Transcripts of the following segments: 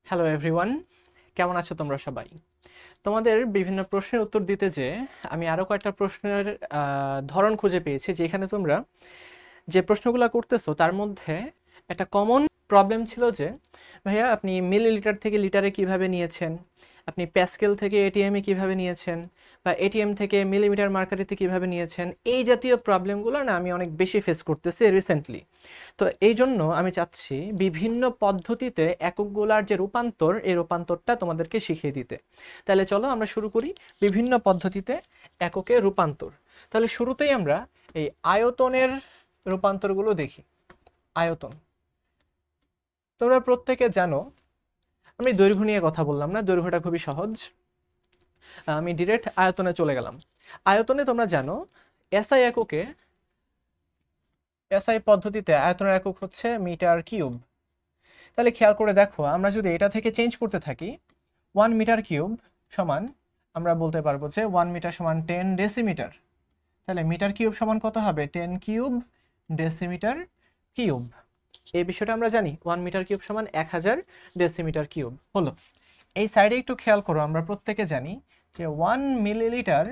Hello everyone, কেমন আছো তোমরা সবাই? তোমাদের বিভিন্ন প্রশ্নের উত্তর দিতে যে আমি আরও কয়েকটা প্রশ্নের ধরন খুঁজে পেয়েছি, যেখানে তোমরা যে প্রশ্নগুলো করতেছো তার মধ্যে একটা কমন প্রবলেম ছিল যে ভাইয়া আপনি মিলিলিটার থেকে লিটারে কিভাবে নিয়েছেন, আপনি প্যাসকেল থেকে এটিএমে কিভাবে নিয়েছেন, বা এটিএম থেকে মিলিমিটার মার্কারিতে কিভাবে নিয়েছেন। এই জাতীয় প্রবলেমগুলো না আমি অনেক বেশি ফেস করতেছি রিসেন্টলি। তো এই জন্য আমি চাচ্ছি বিভিন্ন পদ্ধতিতে এককগুলার যে রূপান্তর, এই রূপান্তরটা তোমাদেরকে শিখিয়ে দিতে। তাহলে চলো আমরা শুরু করি বিভিন্ন পদ্ধতিতে এককে রূপান্তর। তাহলে শুরুতেই আমরা এই আয়তনের রূপান্তরগুলো দেখি। আয়তন তোমরা প্রত্যেকে জানো, আমি দৈর্ঘ্য নিয়ে কথা বললাম না, দৈর্ঘ্যটা খুবই সহজ, আমি ডিরেক্ট আয়তনে চলে গেলাম। আয়তনে তোমরা জানো এসআই এককে, এসআই পদ্ধতিতে আয়তনের একক হচ্ছে মিটার কিউব। তাহলে খেয়াল করে দেখো, আমরা যদি এটা থেকে চেঞ্জ করতে থাকি, 1 মিটার কিউব সমান, আমরা বলতে পারবো যে 1 মিটার সমান 10 ডেসিমিটার। তাহলে মিটার কিউব সমান কত হবে? 10 কিউব ডেসিমিটার কিউব। এই বিষয়টা আমরা জানি, 1 মিটার কিউব সমান 1000 ডেসিমিটার কিউব হলো। এই সাইডে একটু খেয়াল করো, আমরা প্রত্যেকে জানি যে 1 মিলিলিটার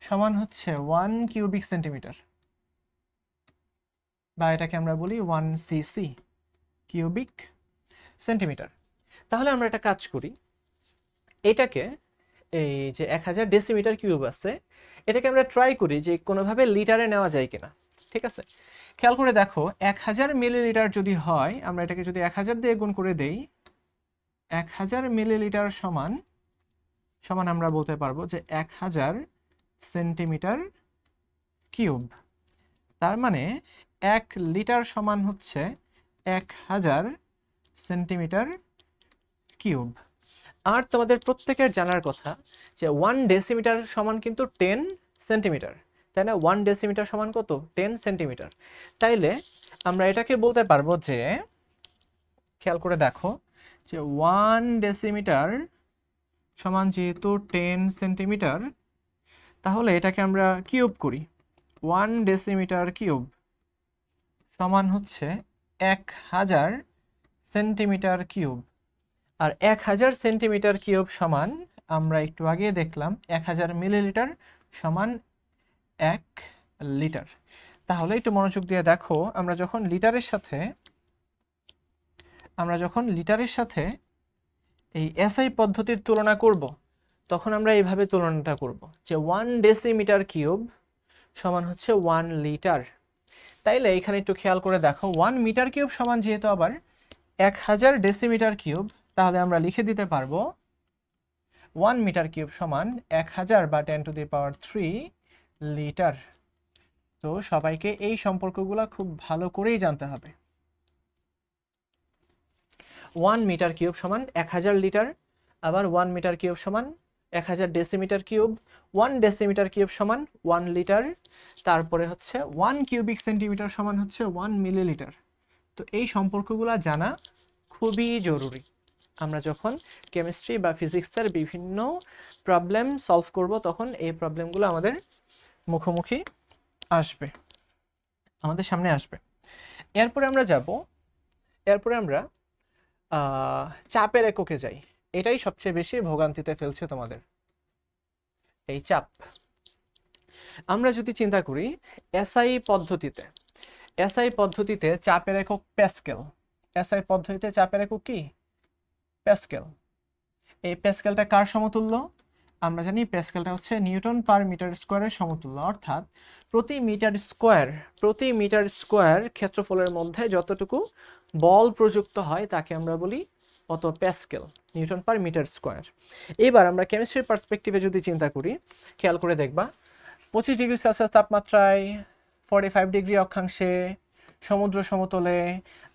সমান হচ্ছে 1 কিউবিক সেন্টিমিটার, বা এটাকে আমরা বলি 1 সিসি, কিউবিক সেন্টিমিটার। তাহলে আমরা একটা কাজ করি, এটাকে এই যে 1000 ডেসিমিটার কিউব আছে, এটাকে আমরা ট্রাই করি যে কোনোভাবে লিটারে নেওয়া যায় কিনা। ঠিক আছে, খেয়াল করে দেখো, 1000 মিলিলিটার যদি হয়, আমরা এটাকে যদি 1000 দিয়ে গুণ করে দেই, 1000 মিলিলিটার সমান সমান আমরা বলতে পারবো যে 1000 সেন্টিমিটার কিউব। তার মানে 1 লিটার সমান হচ্ছে 1000 সেন্টিমিটার কিউব। আর তোমাদের প্রত্যেকের জানার কথা যে 1 ডেসিমিটার সমান কিন্তু 10 সেন্টিমিটার, তাই না? 1 ডেসিমিটার সমান কত? 10 সেন্টিমিটার। তাইলে আমরা এটাকে বলতে পারবো যে, খেয়াল করে দেখো যে 1 ডেসিমিটার সমান যেহেতু 10 সেন্টিমিটার, তাহলে এটাকে আমরা কিউব করি। 1 ডেসিমিটার কিউব সমান হচ্ছে 1000 সেন্টিমিটার কিউব। আর 1000 সেন্টিমিটার কিউব সমান, আমরা একটু আগে দেখলাম 1000 মিলিলিটার সমান 1 লিটার। তাহলে একটু মনোযোগ দিয়ে দেখো, আমরা যখন লিটারের সাথে এই এসআই পদ্ধতির তুলনা করব, তখন আমরা এইভাবে তুলনাটা করব যে 1 ডেসিমিটার কিউব সমান হচ্ছে 1 লিটার। তাইলে এখানে একটু খেয়াল করে দেখো, 1 মিটার কিউব সমান যেহেতু আবার 1000 ডেসিমিটার কিউব, তাহলে আমরা লিখে দিতে পারবো 1 মিটার কিউব সমান 1000 বা 10 টু দি পাওয়ার 3 লিটার। তো সবাইকে এই সম্পর্কগুলো খুব ভালো করেই জানতে হবে। 1 মিটার কিউব সমান 1000 লিটার, আবার 1 মিটার কিউব সমান 1000 ডেসিমিটার কিউব, 1 ডেসিমিটার কিউব সমান 1 লিটার, তারপরে হচ্ছে 1 কিউবিক সেন্টিমিটার সমান হচ্ছে 1 মিলিলিটার। তো এই সম্পর্কগুলো জানা খুবই জরুরি। আমরা যখন কেমিস্ট্রি বা ফিজিক্সের বিভিন্ন প্রবলেম সলভ করব, তখন এই প্রবলেমগুলো আমাদের মুখোমুখি আসবে, আমাদের সামনে আসবে। এরপরে আমরা চাপের এককে যাই। এটাই সবচেয়ে বেশি ভোগান্তিতে ফেলছে তোমাদের, এই চাপ। আমরা যদি চিন্তা করি এসআই পদ্ধতিতে চাপের একক প্যাসকেল। এসআই পদ্ধতিতে চাপের একক কি? প্যাসকেল। এই প্যাসকেলটা কার সমতুল্য? আমরা জানি প্যাসকেলটা হচ্ছে নিউটন পার মিটার স্কোয়ারের সমতুল্য, অর্থাৎ প্রতি মিটার স্কোয়ার ক্ষেত্রফলের মধ্যে যতটুকু বল প্রযুক্ত হয় তাকে আমরা বলি অত pascal, newton per metre square. এবার আমরা কেমিস্ট্রির পার্সপেক্টিভে যদি চিন্তা করি, খেয়াল করে দেখবা 25 ডিগ্রি সেলসিয়াস তাপমাত্রায় 45 ডিগ্রি অক্ষাংশে সমুদ্র সমতলে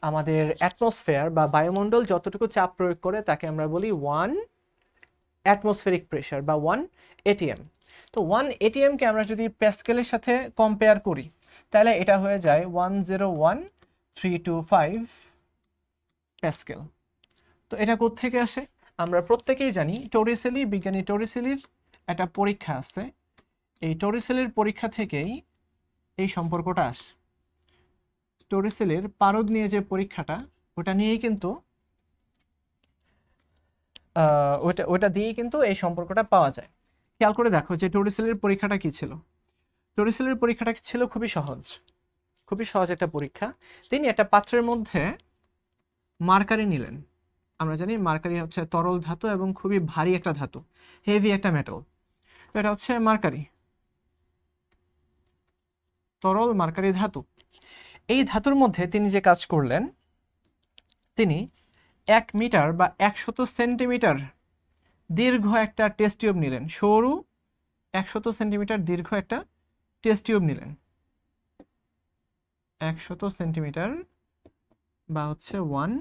আমাদের অ্যাটমসফেয়ার বা বায়ুমণ্ডল যতটুকু চাপ প্রয়োগ করে তাকে আমরা বলি 1 অ্যাটমসফেরিক প্রেশার বা 1 এটিএম। তো 1 এটিএমকে আমরা যদি প্যাসকেলের সাথে কম্পেয়ার করি, তাহলে এটা হয়ে যায় 101325 প্যাসকেল। তো এটা কোত্থেকে আসে? আমরা প্রত্যেকেই জানি বিজ্ঞানী টরিসেলির একটা পরীক্ষা আছে, এই টরিসেলির পরীক্ষা থেকেই এই সম্পর্কটা আসে। টরিসেলির পারদ নিয়ে যে পরীক্ষাটা, ওটা নিয়েই কিন্তু ওইটা দিয়েই কিন্তু এই সম্পর্কটা পাওয়া যায়। খেয়াল করে দেখো যে টরিসেলের পরীক্ষাটা কি ছিল। টরিসেলের পরীক্ষাটা ছিল খুবই সহজ একটা পরীক্ষা। তিনি একটা পাত্রের মধ্যে মার্কারি নিলেন। আমরা জানি মার্কারি হচ্ছে তরল ধাতু এবং খুবই ভারী একটা ধাতু, হেভি একটা মেটাল। তো এটা হচ্ছে মার্কারি, তরল মার্কারি ধাতু। এই ধাতুর মধ্যে তিনি যে কাজ করলেন, তিনি 1 মিটার বা 100 সেন্টিমিটার দীর্ঘ একটা টেস্ট টিউব নিলেন। সরু 100 সেন্টিমিটার দীর্ঘ একটা টেস্ট টিউব নিলেন। 100 সেন্টিমিটার বা হচ্ছে 1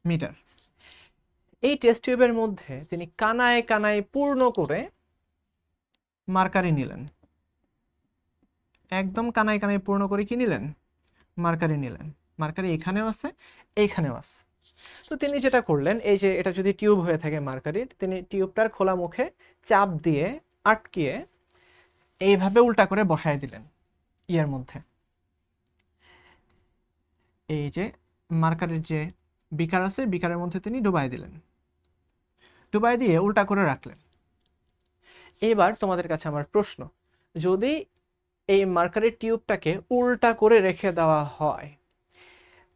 মিটার। এই টেস্ট টিউবের মধ্যে তিনি কানায় কানায় পূর্ণ করে মার্কারি নিলেন। একদম কানায় কানায় পূর্ণ করে কি নিলেন? মার্কারি নিলেন। মার্কারি এখানেও আছে, এইখানেও আছে। তো তিনি যেটা করলেন, এই যে এটা যদি টিউব হয়ে থাকে মার্কারির, তিনি টিউবটার খোলা মুখে চাপ দিয়ে আটকিয়ে এইভাবে উল্টা করে বসায় দিলেন ইয়ের মধ্যে। এই যে মার্কারির যে বিকার আছে, বিকারের মধ্যে তিনি ডুবাই দিলেন। ডুবাই দিয়ে উল্টা করে রাখলেন। এবার তোমাদের কাছে আমার প্রশ্ন, যদি এই মার্কারির টিউবটাকে উল্টা করে রেখে দেওয়া হয়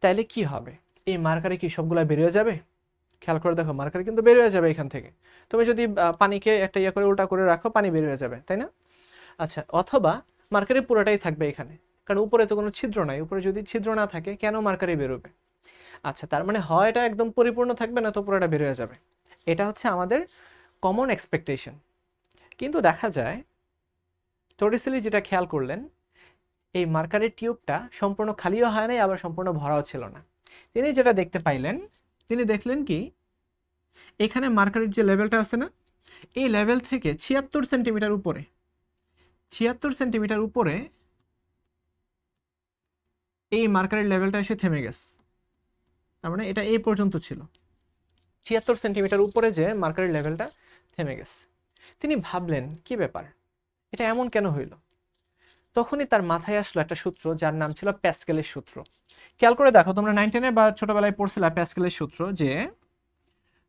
তাহলে কি হবে? এই মার্কারি কি সবগুলা বেরিয়ে যাবে? খেয়াল করে দেখো, মার্কারি কিন্তু বের হয়ে যাবে এখান থেকে। তুমি যদি পানিকে একটা ইয়ে করে উল্টা করে রাখো, পানি বের হয়ে যাবে, তাই না? আচ্ছা, অথবা মার্কারি পুরোটাই থাকবে এখানে, কারণ উপরে তো কোনো ছিদ্র নাই। উপরে যদি ছিদ্র না থাকে কেন মার্কারি বেরোবে? আচ্ছা, তার মানে হয় এটা একদম পরিপূর্ণ থাকবে, না তো পুরোটা বের হয়ে যাবে। এটা হচ্ছে আমাদের কমন এক্সপেকটেশন। কিন্তু দেখা যায় টরিসেলি যেটা খেয়াল করলেন, এই মার্কারির টিউবটা সম্পূর্ণ খালিও হয় নাই, আবার সম্পূর্ণ ভরাও ছিল না। তিনি যেটা দেখতে পাইলেন, তিনি দেখলেন কি, এখানে মার্কারির যে লেভেলটা আছে না, এই লেভেল থেকে 76 সেন্টিমিটার উপরে, 76 সেন্টিমিটার উপরে এই মার্কারির লেভেলটা এসে থেমে গেছে। তার মানে এটা এই পর্যন্ত ছিল, 76 সেন্টিমিটার উপরে যে মার্কারির লেভেলটা থেমে গেছে। তিনি ভাবলেন কি ব্যাপার, এটা এমন কেন হইল? তখনই তার মাথায় আসলো একটা সূত্র, যার নাম ছিল প্যাসকেলের সূত্র। খেয়াল করে দেখো, তোমরা 9, 10 বা ছোটবেলায় পড়ছিলা প্যাসকেলের সূত্র, যে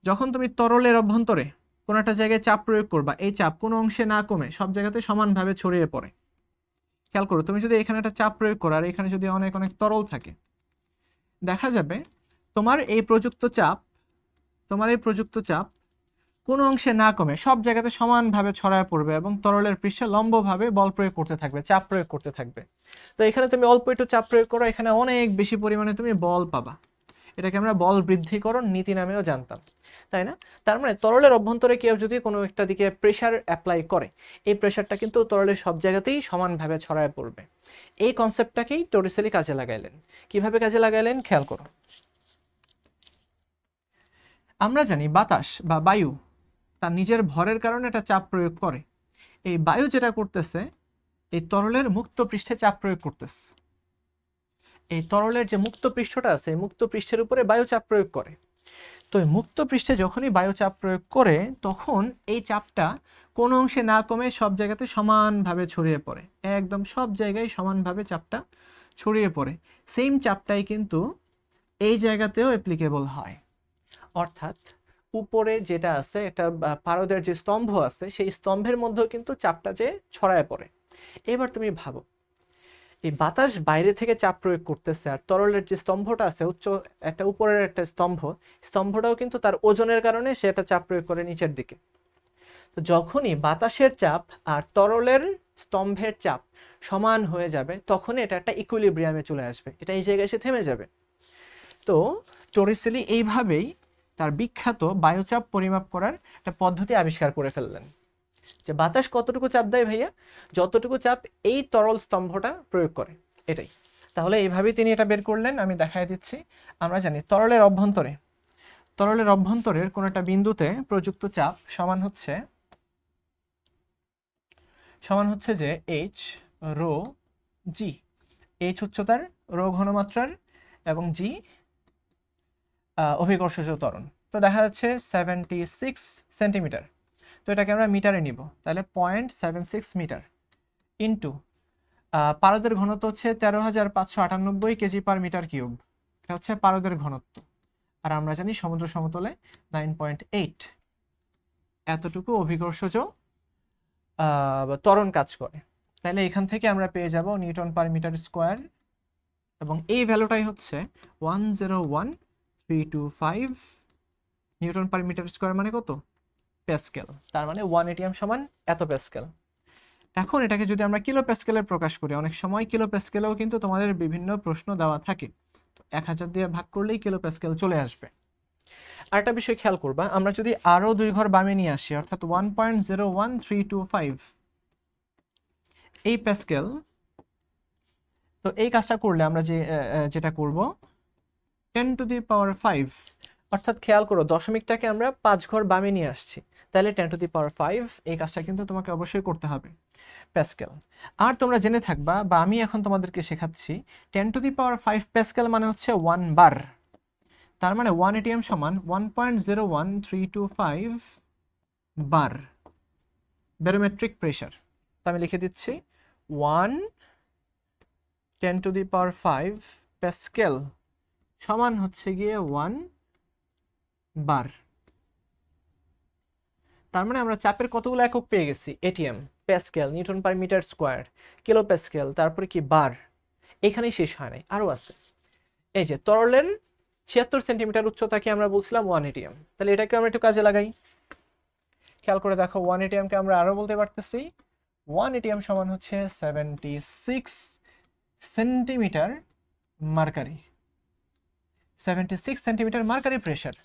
যখন তুমি তরলের অভ্যন্তরে কোনো একটা জায়গায় চাপ প্রয়োগ করবা, এই চাপ কোনো অংশে না কমে সব জায়গাতে সমানভাবে ছড়িয়ে পড়ে। খেয়াল করো, তুমি যদি এখানে একটা চাপ প্রয়োগ করো আর এখানে যদি অনেক অনেক তরল থাকে, দেখা যাবে তোমার এই প্রযুক্ত চাপ কোনো অংশে না কমে সব জায়গাতে সমানভাবে ছড়ায় পড়বে এবং তরলের পৃষ্ঠে লম্বভাবে বল প্রয়োগ করতে থাকবে, চাপ প্রয়োগ করতে থাকবে। তো এখানে তুমি অল্প একটু চাপ প্রয়োগ করো, এখানে অনেক বেশি পরিমাণে তুমি বল পাবা। এটাকে আমরা বল বৃদ্ধিকরণ নীতি নামেও জানতাম, তাই না? তার মানে তরলের অভ্যন্তরে কেউ যদি কোনো একটা দিকে প্রেসার অ্যাপ্লাই করে, এই প্রেসারটা কিন্তু তরলের সব জায়গাতেই সমানভাবে ছড়ায় পড়বে। এই কনসেপ্টটাকেই টরিসেলি কাজে লাগাইলেন। কিভাবে কাজে লাগাইলেন খেয়াল করো। আমরা জানি বাতাস বা বায়ু তার নিজের ভরের কারণে একটা চাপ প্রয়োগ করে। এই বায়ু যেটা করতেছে, এই তরলের মুক্ত পৃষ্ঠে চাপ প্রয়োগ করতেছে। এই তরলের যে মুক্ত পৃষ্ঠটা আছে, এই মুক্ত পৃষ্ঠের উপরে বায়ু চাপ প্রয়োগ করে। তো এই মুক্ত পৃষ্ঠে যখনই বায়ু চাপ প্রয়োগ করে, তখন এই চাপটা কোনো অংশে না কমে সব জায়গাতে সমানভাবে ছড়িয়ে পড়ে, একদম সব জায়গায় সমানভাবে চাপটা ছড়িয়ে পড়ে। সেম চাপটাই কিন্তু এই জায়গাতেও অ্যাপ্লিকেবল হয়। অর্থাৎ উপরে যেটা আছে, একটা পারদের যে স্তম্ভ আছে, সেই স্তম্ভের মধ্যেও কিন্তু চাপটা যে ছড়ায় পড়ে। এবার তুমি ভাবো, এই বাতাস বাইরে থেকে চাপ প্রয়োগ করতেছে, আর তরলের যে স্তম্ভটা আছে, একটা উপরের একটা স্তম্ভটাও কিন্তু তার ওজনের কারণে সে একটা চাপ প্রয়োগ করে নিচের দিকে। তো যখনই বাতাসের চাপ আর তরলের স্তম্ভের চাপ সমান হয়ে যাবে, তখনই এটা একটা ইকুইলিব্রিয়ামে চলে আসবে, এটা এই জায়গায় এসে থেমে যাবে। তো টরিসেলি এইভাবেই তার বিখ্যাত বায়ুচাপ পরিমাপ করার একটা পদ্ধতি আবিষ্কার করে ফেললেন, যে বাতাস কতটুকু চাপ দেয় ভাইয়া, যতটুকু চাপ এই তরল স্তম্ভটা প্রয়োগ করে, এটাই। তাহলে এইভাবেই তিনি এটা বের করলেন। আমি দেখাই দিচ্ছি। আমরা জানি তরলের অভ্যন্তরের কোন একটা বিন্দুতে প্রযুক্ত চাপ সমান হচ্ছে যে এইচ রো জি। এইচ উচ্চতার, রো ঘনমাত্রার, এবং জি অভিকর্ষজ ত্বরণ। তো দেখা যাচ্ছে 76 সেন্টিমিটার। তো এটাকে আমরা মিটারে নিব, তাহলে 0.76 মিটার ইন্টু পারদের ঘনত্ব হচ্ছে 13,598 কেজি পার মিটার কিউব। এটা হচ্ছে পারদের ঘনত্ব। আর আমরা জানি সমুদ্র সমতলে 9.8। এতটুকু অভিকর্ষজ ত্বরণ কাজ করে। তাহলে এখান থেকে আমরা পেয়ে যাব নিউটন পার মিটার স্কোয়ার, এবং এই ভ্যালুটাই হচ্ছে 101,325 নিউটন পার মিটার স্কোয়ার, মানে কত? প্যাসকেল। তার মানে 1 এটিএম সমান এত প্যাসকেল। এখন এটাকে যদি আমরা কিলো প্যাসকেলে প্রকাশ করি, অনেক সময় কিলো প্যাসকেলেও কিন্তু তোমাদের বিভিন্ন প্রশ্ন দেওয়া থাকে, তো 1000 দিয়ে ভাগ করলেই কিলো প্যাসকেল চলে আসবে। আরেকটা বিষয় খেয়াল করবা, আমরা যদি আরো 2 ঘর বামে নিয়ে আসি, অর্থাৎ 1.01325 এই প্যাসকেল, তো এই কাজটা করলে আমরা যেটা করব 10⁵, অর্থাৎ খেয়াল করো দশমিকটাকে আমরা 5 ঘর বামে নিয়ে আসছি, তাহলে 10⁵ এই কাজটা কিন্তু তোমাকে অবশ্যই করতে হবে প্যাসকেল। আর তোমরা জেনে থাকবা, বা আমি এখন তোমাদেরকে শেখাচ্ছি, 10⁵ প্যাসকেল মানে হচ্ছে 1 বার। তার মানে 1 এটিএম সমান 1.01325 বার ব্যারোমেট্রিক প্রেশার। তো আমি লিখে দিচ্ছি 1 10⁵ প্যাসকেল সমান হচ্ছে গিয়ে 1 বার। তার মানে আমরা চাপের কতগুলো একক পেয়ে গেছি? Atm, pascal, newton per metre square, kilo pascal, তারপরে কি বার। এখানেই শেষ হয় নাই, আরো আছে। এই যে তরলের 76 সেন্টিমিটার উচ্চতাকে আমরা বলছিলাম 1 এটিএম, তাহলে এটাকে আমরা একটু কাজে লাগাই। খেয়াল করে দেখো 1 এটিএম কে আমরা আরো বলতে পারতেছি 1 এটিএম সমান হচ্ছে 76 centimetre mercury. 76 centimetre mercury pressure,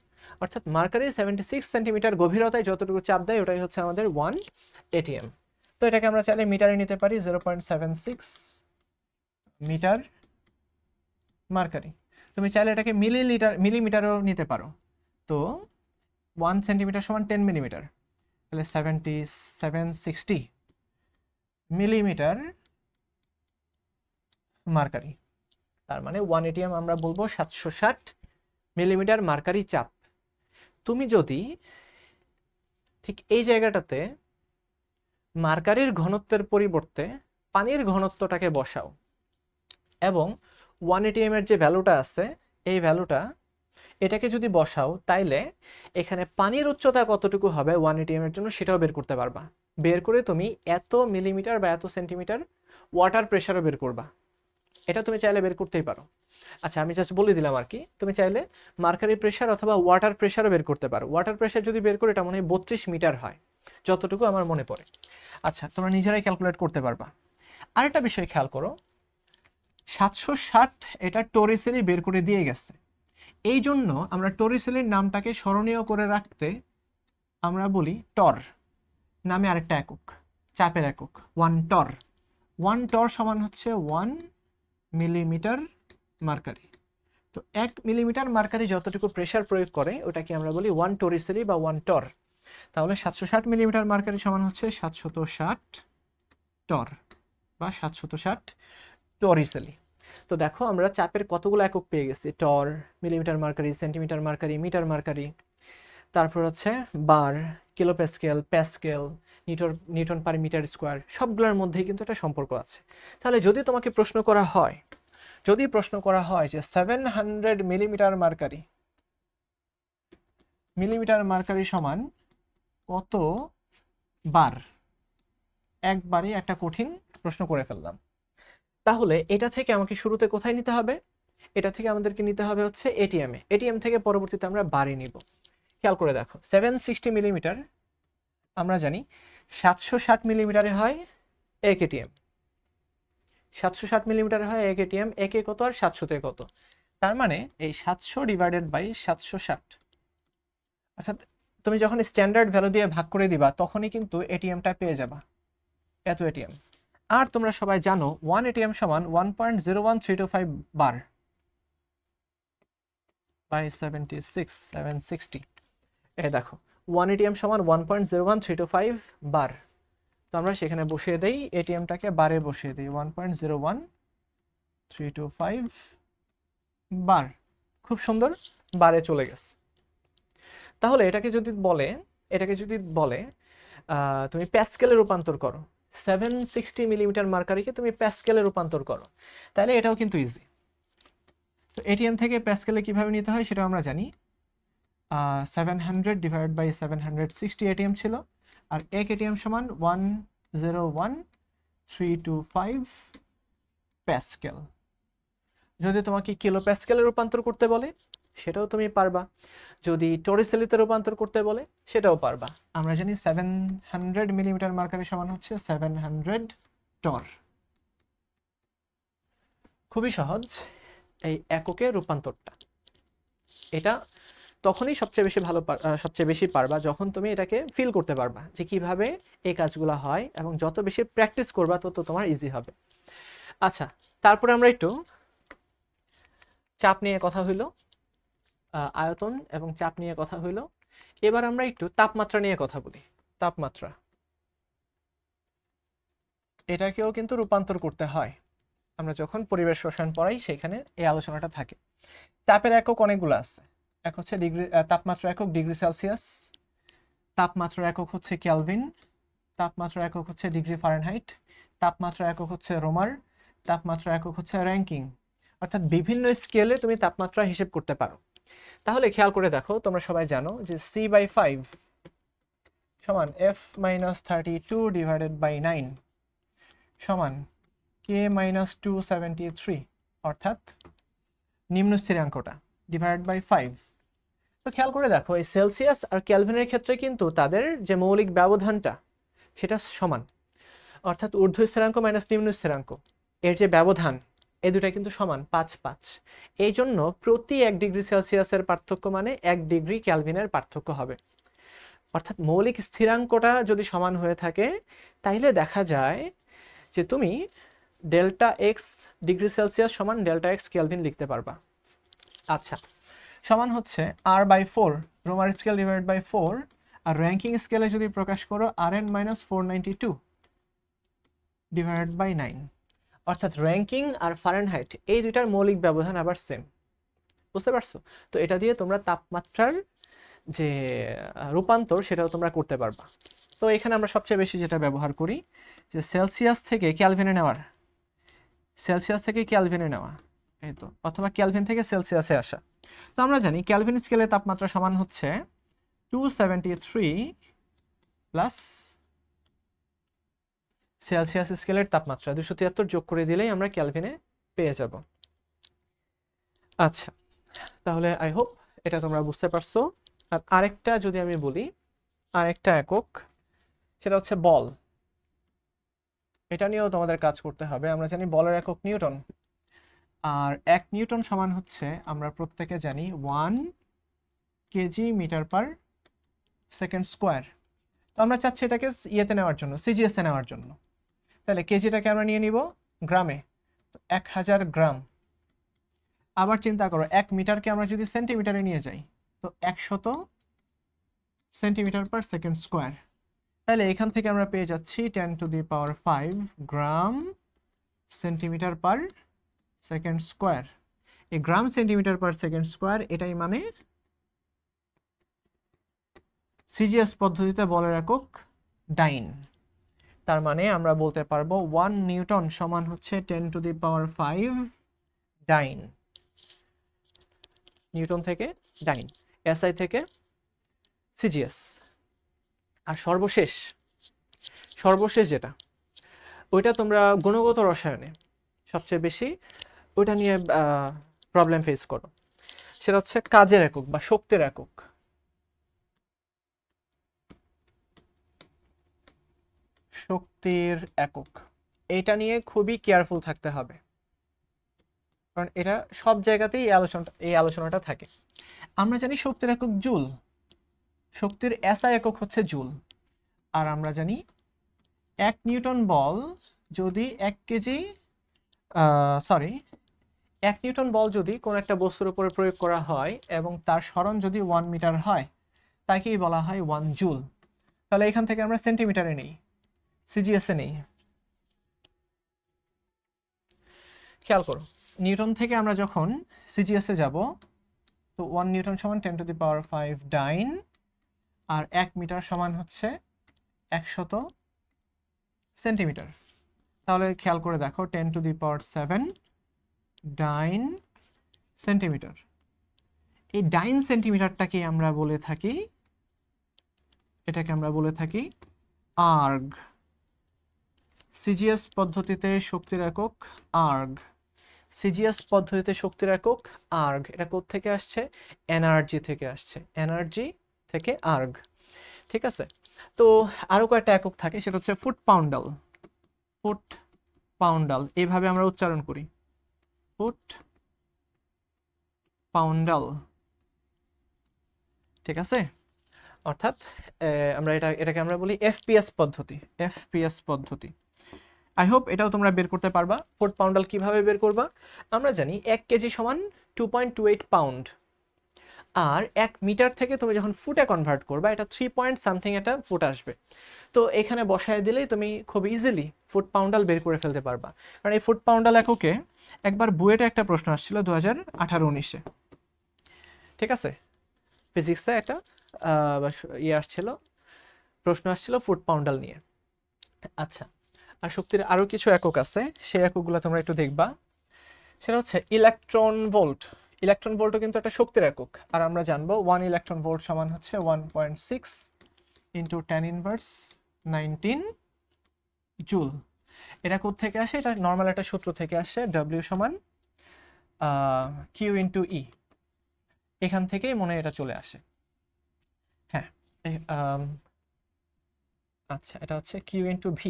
অর্থাৎ মার্কারি 76 সেন্টিমিটার গভীরতায় যতটুকু চাপ দেয় ওটাই হচ্ছে আমাদের 1 এটিএম। তো এটাকে আমরা চাইলে মিটারে নিতে পারি, 0.76 মিটার মার্কারি। তুমি চাইলে এটাকে মিলিমিটারও নিতে পারো। তো 1 সেন্টিমিটার সমান 10 মিলিমিটার, তাহলে 760 মিলিমিটার মার্কারি। তার মানে 1 এটিএম আমরা বলবো 760 মিলিমিটার মার্কারি চাপ। তুমি যদি ঠিক এই জায়গাটাতে মার্কারির ঘনত্বের পরিবর্তে পানির ঘনত্বটাকে বসাও, এবং 1 এটিএম এর যে ভ্যালুটা আছে এই ভ্যালুটা এটাকে যদি বসাও, তাইলে এখানে পানির উচ্চতা কতটুকু হবে 1 এটিএম এর জন্য সেটাও বের করতে পারবা। বের করে তুমি এত মিলিমিটার বা এত সেন্টিমিটার ওয়াটার প্রেশারও বের করবা। এটা তুমি চাইলে বের করতেই পারো। আচ্ছা, আমি জাস্ট বলে দিলাম আর কি। তুমি চাইলে মার্কারি প্রেশার অথবা ওয়াটার প্রেশারও বের করতে পারো। ওয়াটার প্রেশার যদি বের করে, এটা মনে হয় 32 মিটার হয়, যতটুকু আমার মনে পড়ে। আচ্ছা, তোমরা নিজেরাই ক্যালকুলেট করতে পারবা। আরেকটা বিষয় খেয়াল করো, 760 এটা টরিসেলি বের করে দিয়ে গেছে। এই জন্য আমরা টরিসেলির নামটাকে স্মরণীয় করে রাখতে আমরা বলি টর নামে আরেকটা একক, চাপের একক 1 টর। 1 টর সমান হচ্ছে 1 মিলিমিটার মার্কারি। তো 1 মিলিমিটার মার্কারি যতটুকু প্রেসার প্রয়োগ করে ওটাকে আমরা বলি 1 টরিসেলি বা 1 টর। তাহলে 760 মিলিমিটার মার্কারি সমান হচ্ছে 760 টর বা 760 টরিসেলি। তো দেখো আমরা চাপের কতগুলো একক পেয়ে গেছি, torr, millimetre mercury, centimetre mercury, metre mercury, তারপর হচ্ছে bar, kilo pascal, pascal, newton per metre square, সবগুলোর মধ্যেই কিন্তু একটা সম্পর্ক আছে। তাহলে যদি তোমাকে প্রশ্ন করা হয়, যে 700 মিলিমিটার মার্কারি সমান কত বার, একবারই একটা কঠিন প্রশ্ন করে ফেললাম। তাহলে এটা থেকে আমাকে শুরুতে কোথায় নিতে হবে? এটা থেকে আমাদেরকে নিতে হবে হচ্ছে এটিএম থেকে পরবর্তীতে আমরা বারে নিব। খেয়াল করে দেখো 760 মিলিমিটার আমরা জানি 760 মিলিমিটারে হয় 1 এটিএম। 760 মিলিমিটারে হয় 1 এটিএম। একে কত আর 700-তে কত? তার মানে এই 700 ডিভাইডেড বাই 760, অর্থাৎ তুমি যখন স্ট্যান্ডার্ড ভ্যালু দিয়ে ভাগ করে দিবা তখনই কিন্তু এটিএমটা পেয়ে যাবা, এত এটিএম। আর তোমরা সবাই জানো 1 এটিএম সমান 1.01325 বার বাই 760। এই দেখো 1 এটিএম সমান 1.01325 বার। তো আমরা সেখানে বসিয়ে দেই, এটিএমটাকে বারে বসিয়ে দিই 1.01325 বার। খুব সুন্দর, বারে চলে গেছে। তাহলে এটাকে যদি বলে তুমি প্যাসকেলে রূপান্তর করো, 760 মিলিমিটার মার্কারিকে তুমি প্যাসকেলে রূপান্তর করো, তাহলে এটাও কিন্তু ইজি। তো এটিএম থেকে প্যাসকেলে কিভাবে নিতে হয় সেটা আমরা জানি। 700 ডিভাইড বাই 760 এটিএম ছিল, আর 1 এটিএম সমান 101325 প্যাসকেল। যদি তোমাকে কিলো প্যাসকেলে রূপান্তর করতে বলে সেটাও তুমি পারবা, যদি টরিসেলিতে রূপান্তর করতে বলে সেটাও পারবা। আমরা জানি 700 মিলিমিটার মার্কারের সমান হচ্ছে 700 টর। খুবই সহজ এই এককে রূপান্তরটা। এটা তখনই সবচেয়ে বেশি পারবা যখন তুমি এটাকে ফিল করতে পারবা যে কিভাবে এই কাজগুলো হয়, এবং যত বেশি প্র্যাকটিস করবা তত তোমার ইজি হবে। আচ্ছা, তারপরে আমরা একটু চাপ নিয়ে কথা হইলো, আয়তন এবং চাপ নিয়ে কথা হইলো। এবার আমরা একটু তাপমাত্রা নিয়ে কথা বলি। তাপমাত্রা, এটাকেও কিন্তু রূপান্তর করতে হয়। আমরা যখন পরিবেশ রসায়ন পড়াই সেখানে এই আলোচনাটা থাকে। চাপের একক অনেকগুলো আছে। এক হচ্ছে তাপমাত্রা একক ডিগ্রি সেলসিয়াস, তাপমাত্রা একক হচ্ছে কেলভিন, তাপমাত্রা একক হচ্ছে ডিগ্রি ফারেনহাইট, তাপমাত্রা একক হচ্ছে রোমার, তাপমাত্রা একক হচ্ছে র্যাঙ্কিং। অর্থাৎ বিভিন্ন স্কেলে তুমি তাপমাত্রা হিসেব করতে পারো। তাহলে খেয়াল করে দেখো, তোমরা সবাই জানো যে C/5 সমান F-32 ডিভাইডেড বাই 9 সমান K-273, অর্থাৎ নিম্ন স্থিরাঙ্কটা ডিভাইডেড বাই 5। তো খেয়াল করে দেখো, এই সেলসিয়াস আর কেলভিনের ক্ষেত্রে কিন্তু তাদের যে মৌলিক ব্যবধানটা সেটা সমান, অর্থাৎ ঊর্ধ্ব স্থিরাঙ্ক মাইনাস নিম্ন স্থিরাঙ্ক এর যে ব্যবধান, এই দুটা কিন্তু সমান 5/5। এই জন্য প্রতি 1 ডিগ্রি সেলসিয়াসের পার্থক্য মানে 1 ডিগ্রি কেলভিনের পার্থক্য হবে। অর্থাৎ মৌলিক স্থিরাঙ্কটা যদি সমান হয়ে থাকে তাইলে দেখা যায় যে তুমি ডেল্টা এক্স ডিগ্রি সেলসিয়াস সমান ডেল্টা এক্স কেলভিন লিখতে পারবা। আচ্ছা, সমান হচ্ছে R/4 Romer scale divide by 4, আর র্যাঙ্কিং স্কেলে যদি প্রকাশ করো Rn-492 ডিভাইড বাই 9। অর্থাৎ র্যাঙ্কিং আর ফারেনহাইট এই দুইটার মৌলিক ব্যবধান আবার সেম। বুঝতে পারছো? তো এটা দিয়ে তোমরা তাপমাত্রার যে রূপান্তর সেটাও তোমরা করতে পারবা। তো এখানে আমরা সবচেয়ে বেশি যেটা ব্যবহার করি যে সেলসিয়াস থেকে ক্যালভিনে নেওয়ার, সেলসিয়াস থেকে ক্যালভিনে নেওয়া, এই তো, অথবা ক্যালভিন থেকে সেলসিয়াসে আসা। তো আমরা জানি ক্যালভিন স্কেলে তাপমাত্রা সমান হচ্ছে 273 প্লাস সেলসিয়াস স্কেলের তাপমাত্রা 273 যোগ করে দিলেই আমরা ক্যালভিনে পেয়ে যাব। আচ্ছা, তাহলে আই হোপ এটা তোমরা বুঝতে পারছো। আর আরেকটা যদি আমি বলি, আরেকটা একক, সেটা হচ্ছে বল। এটা নিয়েও তোমাদের কাজ করতে হবে। আমরা জানি বলের একক নিউটন, আর 1 নিউটন সমান হচ্ছে আমরা প্রত্যেকে জানি 1 kg metre per second square. তো আমরা চাচ্ছি এটাকে ইয়েতে নেওয়ার জন্য, সিজিএসে নেওয়ার জন্য। তাহলে কেজিটাকে আমরা নিয়ে নিব গ্রামে, 1000 গ্রাম। আবার চিন্তা করো 1 মিটারকে আমরা যদি সেন্টিমিটারে নিয়ে যাই তো 100 সেন্টিমিটার পার সেকেন্ড স্কোয়ার। তাহলে এখান থেকে আমরা পেয়ে যাচ্ছি 10⁵ gram centimetre per second square. এই gram centimetre per second square এটাই মানে সিজিএস পদ্ধতিতে বলের একক ডাইন। তার মানে আমরা বলতে পারবো 1 নিউটন সমান হচ্ছে 10⁵ ডাইন। নিউটন থেকে ডাইন, এসআই থেকে সিজিএস। আর সর্বশেষ যেটা, ওইটা তোমরা গুণগত রসায়নে সবচেয়ে বেশি ওইটা নিয়ে প্রবলেম ফেস করো, সেটা হচ্ছে কাজের একক বা শক্তির একক। শক্তির একক, এটা নিয়ে খুবই কেয়ারফুল থাকতে হবে, কারণ এটা সব জায়গাতেই এই আলোচনাটা থাকে। আমরা জানি শক্তির একক জুল, শক্তির এসআই একক হচ্ছে জুল। আর আমরা জানি 1 নিউটন বল যদি 1 নিউটন বল যদি কোনো একটা বস্তুর উপরে প্রয়োগ করা হয় এবং তার সরণ যদি 1 মিটার হয় তাকেই বলা হয় 1 জুল। তাহলে এখান থেকে আমরা সেন্টিমিটারে নেই, সিজিএসে নেই। খেয়াল করো, নিউটন থেকে আমরা যখন সিজিএসে যাব তো 1 নিউটন সমান 10⁵ ডাইন, আর 1 মিটার সমান হচ্ছে 100 সেন্টিমিটার। তাহলে খেয়াল করে দেখো 10⁷ ডাইন সেন্টিমিটার। এই ডাইন সেন্টিমিটারটাকে আমরা বলে থাকি, এটাকে আমরা বলে থাকি আর্গ। সিজিএস পদ্ধতিতে শক্তির একক আর্গ। সিজিএস পদ্ধতিতে শক্তির একক আর্গ। এটা কোথা থেকে আসছে? এনার্জি থেকে আসছে, এনার্জি থেকে আর্গ। ঠিক আছে, তো আরো কয়েকটা একক থাকে, সেটা হচ্ছে ফুট পাউন্ডাল। ফুট পাউন্ডাল এইভাবে আমরা উচ্চারণ করি, ফুট পাউন্ডাল। ঠিক আছে, অর্থাৎ আমরা এটাকে আমরা বলি এফপিএস পদ্ধতি, এফপিএস পদ্ধতি। আই হোপ এটাও তোমরা বের করতে পারবা। ফুট পাউন্ডাল কিভাবে বের করবা? আমরা জানি 1 কেজি সমান 2.28 পাউন্ড, আর 1 মিটার থেকে তুমি যখন ফুটে কনভার্ট করবা এটা 3 পয়েন্ট সামথিং একটা ফুট আসবে। তো এখানে বসায় দিলেই তুমি খুব ইজিলি ফুট পাউন্ডাল বের করে ফেলতে পারবা। কারণ এই ফুট পাউন্ডাল এককে একবার বুয়েটে একটা প্রশ্ন আসছিল 2018-19-এ। ঠিক আছে, ফিজিক্সে একটা আসছিল, প্রশ্ন আসছিল ফুট পাউন্ডাল নিয়ে। আচ্ছা, আর শক্তির আরো কিছু একক আছে, সেই এককগুলো তোমরা একটু দেখবা। সেটা হচ্ছে ইলেকট্রন ভোল্ট। ইলেকট্রন ভোল্টও কিন্তু একটা শক্তির একক, আর আমরা জানবো 1 ইলেকট্রন ভোল্ট সমান হচ্ছে 1.6 ইন্টু 10⁻19 জুল। এটা কোথা থেকে আসে? এটা নর্মাল একটা সূত্র থেকে আসে, W সমান Q ইন্টু E। এখান থেকেই মনে হয় এটা চলে আসে। হ্যাঁ, আচ্ছা, এটা হচ্ছে Q into V,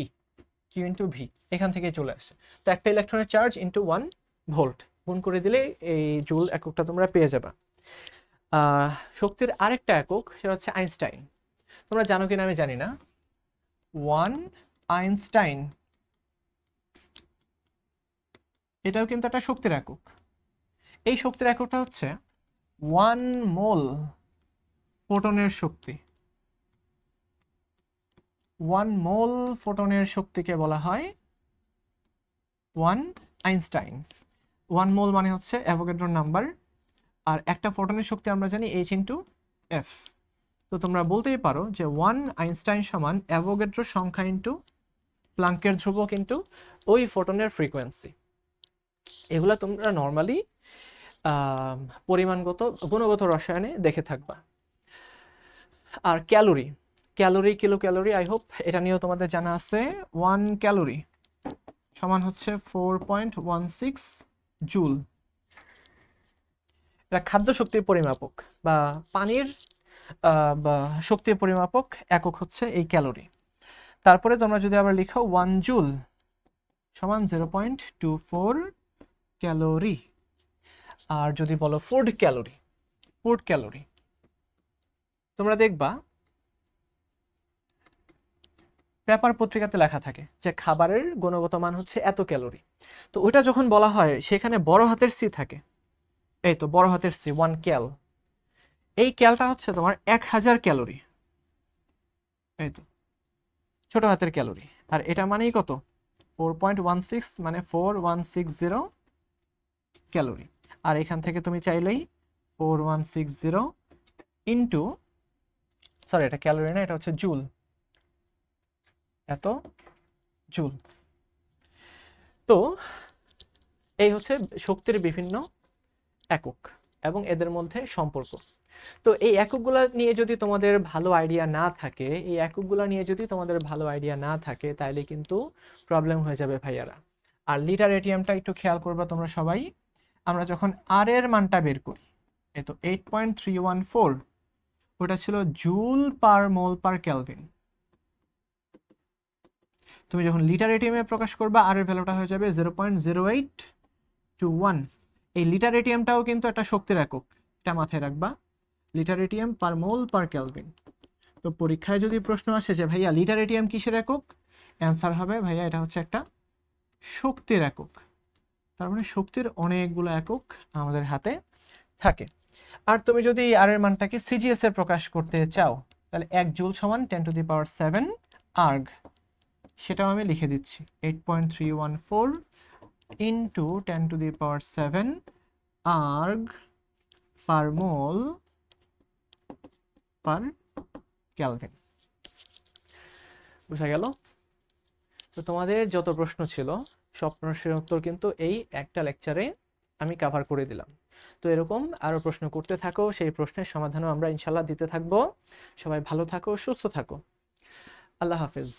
Q into V এখান থেকেই চলে আসে। তো একটা ইলেকট্রনের চার্জ ইন্টু 1 ভোল্ট গুণ করে দিলে এই জুল এককটা তোমরা পেয়ে যাবা। শক্তির আরেকটা একক, সেটা হচ্ছে আইনস্টাইন। তোমরা জানো কিনা আমি জানি না। 1 আইনস্টাইন, এটাও কিন্তু একটা শক্তির একক। এই শক্তির এককটা হচ্ছে 1 মোল ফোটনের শক্তি। 1 মোল ফোটনের শক্তিকে বলা হয় 1 আইনস্টাইন। 1 মোল মানে হচ্ছে অ্যাভোগাড্রোর নাম্বার, আর একটা ফোটনের শক্তি আমরা জানি H ইন্টু F। তো তোমরা বলতেই পারো যে 1 আইনস্টাইন সমান অ্যাভোগাড্রোর সংখ্যা ইন্টু প্লাঙ্কের ধ্রুবক ইন্টু ওই ফোটনের ফ্রিকোয়েন্সি। এগুলা তোমরা নর্মালি পরিমাণগত গুণগত রসায়নে দেখে থাকবা। আর calorie, calorie, kilo calorie, I hope এটা নিয়েও তোমাদের জানা আছে। 1 ক্যালোরি সমান হচ্ছে 4.16 জুল। এটা খাদ্য শক্তির পরিমাপক বা পানির বা শক্তির পরিমাপক একক হচ্ছে এই ক্যালোরি। তারপরে তোমরা যদি আবার লিখো 1 জুল সমান 0.24 ক্যালোরি। আর যদি বলো ফুড ক্যালোরি, ফুড ক্যালোরি তোমরা দেখবা পেপার পত্রিকাতে লেখা থাকে যে খাবারের গুণগত মান হচ্ছে এত ক্যালোরি। তো ওইটা যখন বলা হয় সেখানে বড় হাতের সি থাকে, এই তো বড় হাতের সি, 1 ক্যাল। এই ক্যালটা হচ্ছে তোমার 1000 ক্যালোরি, এই তো ছোট হাতের ক্যালোরি। আর এটা মানেই কত? 4.16 মানে 4160 ক্যালোরি। আর এখান থেকে তুমি চাইলেই 4160 ইন্টু, সরি এটা ক্যালোরি না, এটা হচ্ছে জুল, এত জুল। তো এই হচ্ছে শক্তির বিভিন্ন একক এবং এদের মধ্যে সম্পর্ক। তো এই এককগুলা নিয়ে যদি তোমাদের ভালো আইডিয়া না থাকে, এই এককগুলা নিয়ে যদি তোমাদের ভালো আইডিয়া না থাকে, তাহলে কিন্তু প্রবলেম হয়ে যাবে ভাইয়ারা। আর লিটার এটিএমটা একটু খেয়াল করবা তোমরা সবাই। আমরা যখন আর এর মানটা বের করি, এই তো 8.314, ওটা ছিল জুল পার মোল পার কেলভিন। তুমি যখন লিটার এটিএম এ প্রকাশ করবা, আর এর ভ্যালুটা হয়ে যাবে 0.0821। এই লিটার এটিএমটাও কিন্তু একটা শক্তির একক, এটা মাথায় রাখবা, লিটার এটিএম পার মোল পার কেলভিন। তো পরীক্ষায় যদি প্রশ্ন আসে যে ভাইয়া লিটার এটিএম কিসের একক, অ্যান্সার হবে ভাইয়া এটা হচ্ছে একটা শক্তির একক। তার মানে শক্তির অনেকগুলো একক আমাদের হাতে থাকে। আর তুমি যদি আর এর মানটাকে সিজিএস এ প্রকাশ করতে চাও, তাহলে 1 জুল সমান 10⁻7 আর্গ। সেটাও আমি লিখে দিচ্ছি, 8.314 ইন্টু 10⁻7 আর্গ পার মোল পার কেলভিন। বুঝা গেল? তো তোমাদের যত প্রশ্ন ছিল সব প্রশ্নের উত্তর কিন্তু এই একটা লেকচারে আমি কভার করে দিলাম। তো এরকম আরও প্রশ্ন করতে থাকো, সেই প্রশ্নের সমাধানও আমরা ইনশাল্লাহ দিতে থাকবো। সবাই ভালো থাকো, সুস্থ থাকো। আল্লাহ হাফেজ।